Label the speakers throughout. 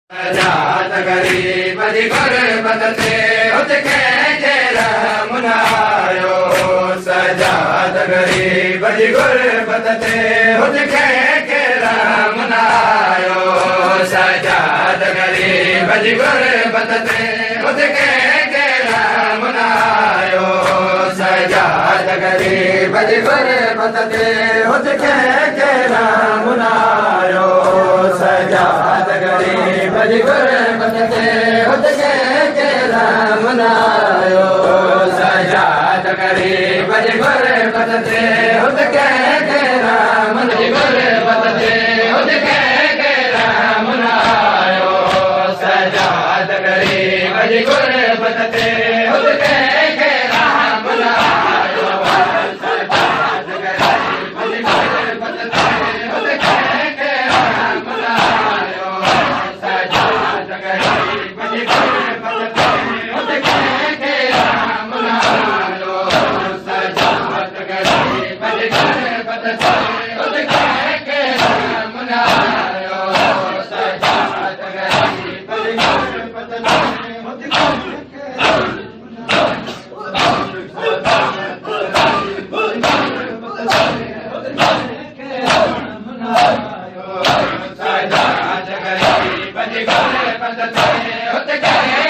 Speaker 1: सजाद गरीब जी गुरबत ते उठके केरा मुनायो सजाद गरीब जी गुरबत ते उठके केरा मुनायो सजाद गरीब जी गुरबत ते उठके केरा मुनायो सजाद गरीब जी गुरबत ते उठके केरा मुनायो सजाद गरीब जी गुरबत ते उठके केरा मुनायो सजाद गरीब जी गुरबत ते उठके केरा गुरबत ते उठके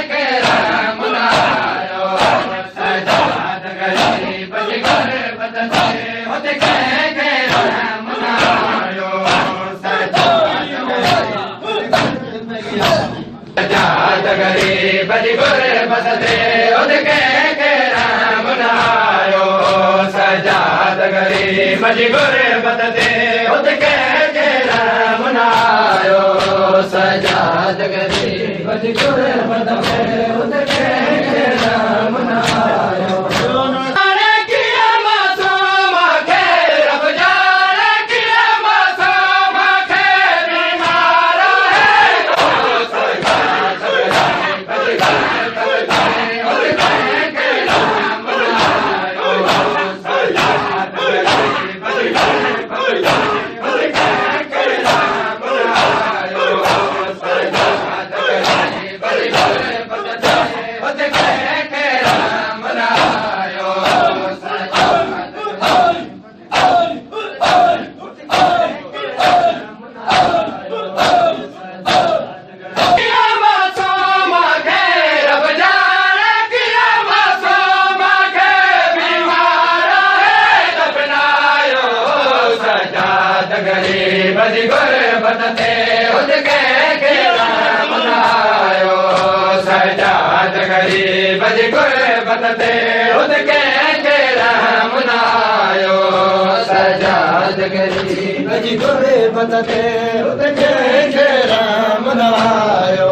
Speaker 1: केरा मुनायो सजाद गरीब जी गुरबत ते उठके केरा मुनायो सजाद गरीब जी गुरबत ते उठके केरा मुनायो सजाद गरीब जी गुरबत ते उठके केरा मुनायो सजाद गरीब जी गुरबत ते उठके केरा मुनायो सजाद गरीब जी गुरबत ते सजाद गरीब जी गुरबत ते उठके केरा मुनायो सजाद गरीब जी गुरबत ते उठके केरा मुनायो सजाद गरीब जी गुरबत ते उठके केरा मुनायो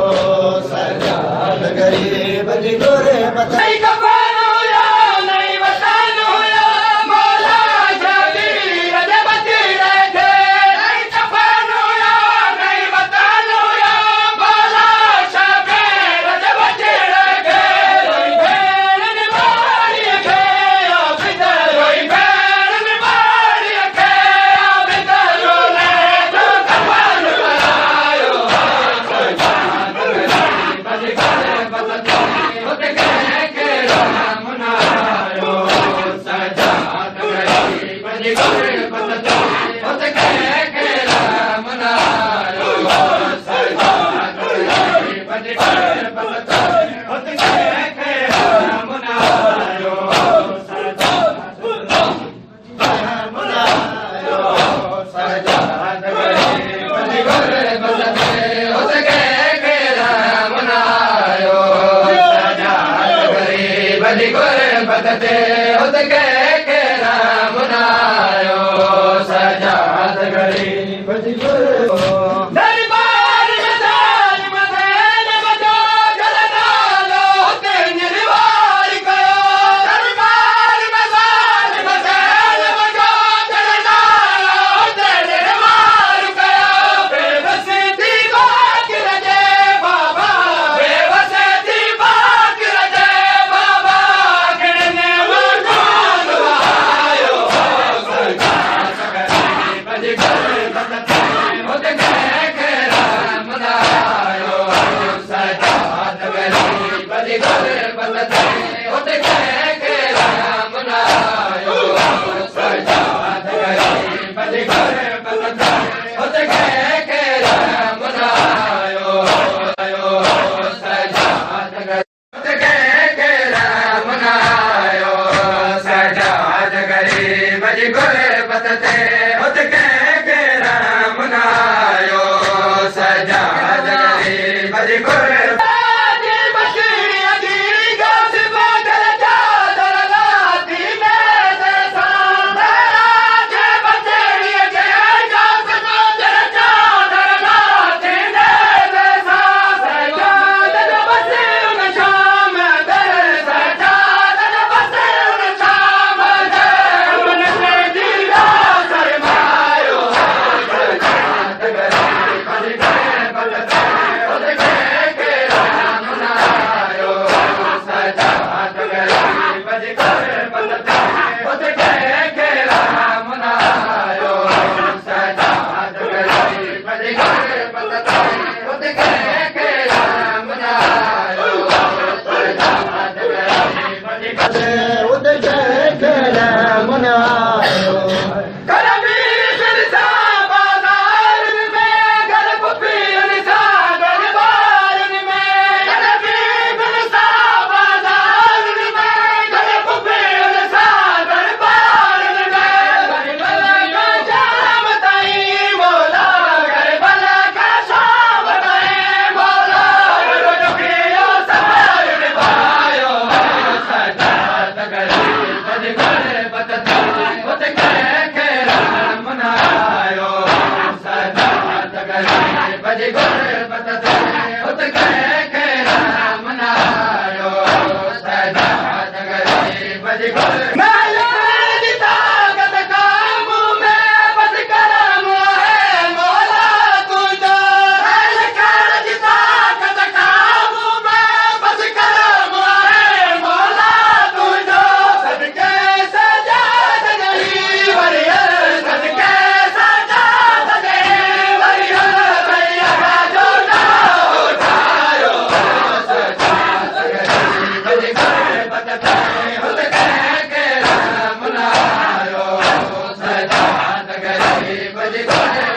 Speaker 1: गरीब जी गुरबत ते उठके केरा मुनायो सजाद गरीब जी गुरबत ते उठके केरा मुनायो सजाद गरीब जी गुरबत ते उठके केरा मुनायो सजाद गरीब जी गुरबत गुरबत ते उत कंहिंखे राम न आयो सजाद ग़रीब जी गुरबत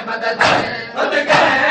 Speaker 1: मदद